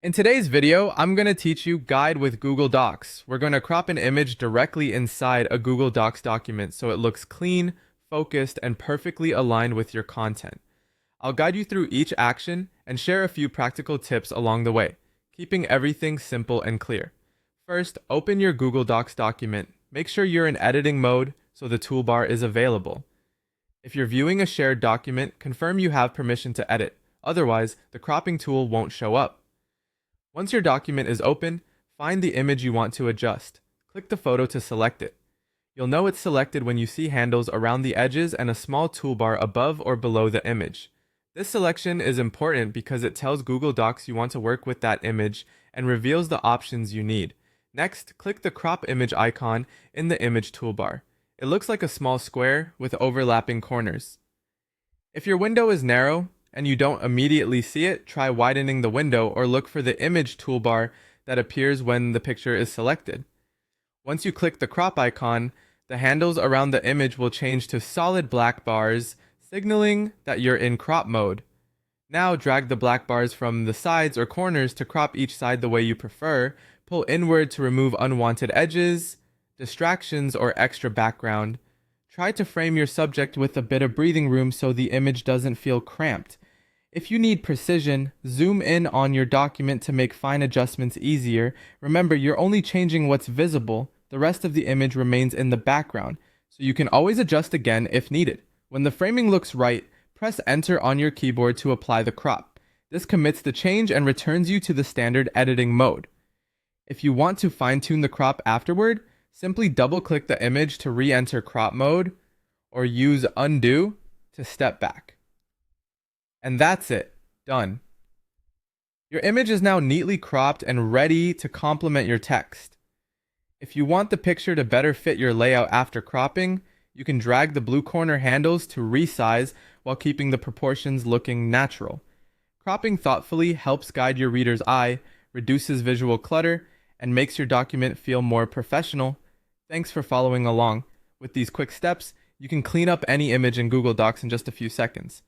In today's video, I'm going to teach you Guide with Google Docs. We're going to crop an image directly inside a Google Docs document so it looks clean, focused, and perfectly aligned with your content. I'll guide you through each action and share a few practical tips along the way, keeping everything simple and clear. First, open your Google Docs document. Make sure you're in editing mode so the toolbar is available. If you're viewing a shared document, confirm you have permission to edit. Otherwise, the cropping tool won't show up. Once your document is open, find the image you want to adjust. Click the photo to select it. You'll know it's selected when you see handles around the edges and a small toolbar above or below the image. This selection is important because it tells Google Docs you want to work with that image and reveals the options you need. Next, click the crop image icon in the image toolbar. It looks like a small square with overlapping corners. If your window is narrow, and you don't immediately see it, try widening the window or look for the image toolbar that appears when the picture is selected. Once you click the crop icon, the handles around the image will change to solid black bars, signaling that you're in crop mode. Now drag the black bars from the sides or corners to crop each side the way you prefer. Pull inward to remove unwanted edges, distractions, or extra background. Try to frame your subject with a bit of breathing room so the image doesn't feel cramped. If you need precision, zoom in on your document to make fine adjustments easier. Remember, you're only changing what's visible. The rest of the image remains in the background, so you can always adjust again if needed. When the framing looks right, press Enter on your keyboard to apply the crop. This commits the change and returns you to the standard editing mode. If you want to fine-tune the crop afterward, simply double-click the image to re-enter crop mode, or use Undo to step back. And that's it. Done. Your image is now neatly cropped and ready to complement your text. If you want the picture to better fit your layout after cropping, you can drag the blue corner handles to resize while keeping the proportions looking natural. Cropping thoughtfully helps guide your reader's eye, reduces visual clutter, and makes your document feel more professional. Thanks for following along. With these quick steps, you can clean up any image in Google Docs in just a few seconds.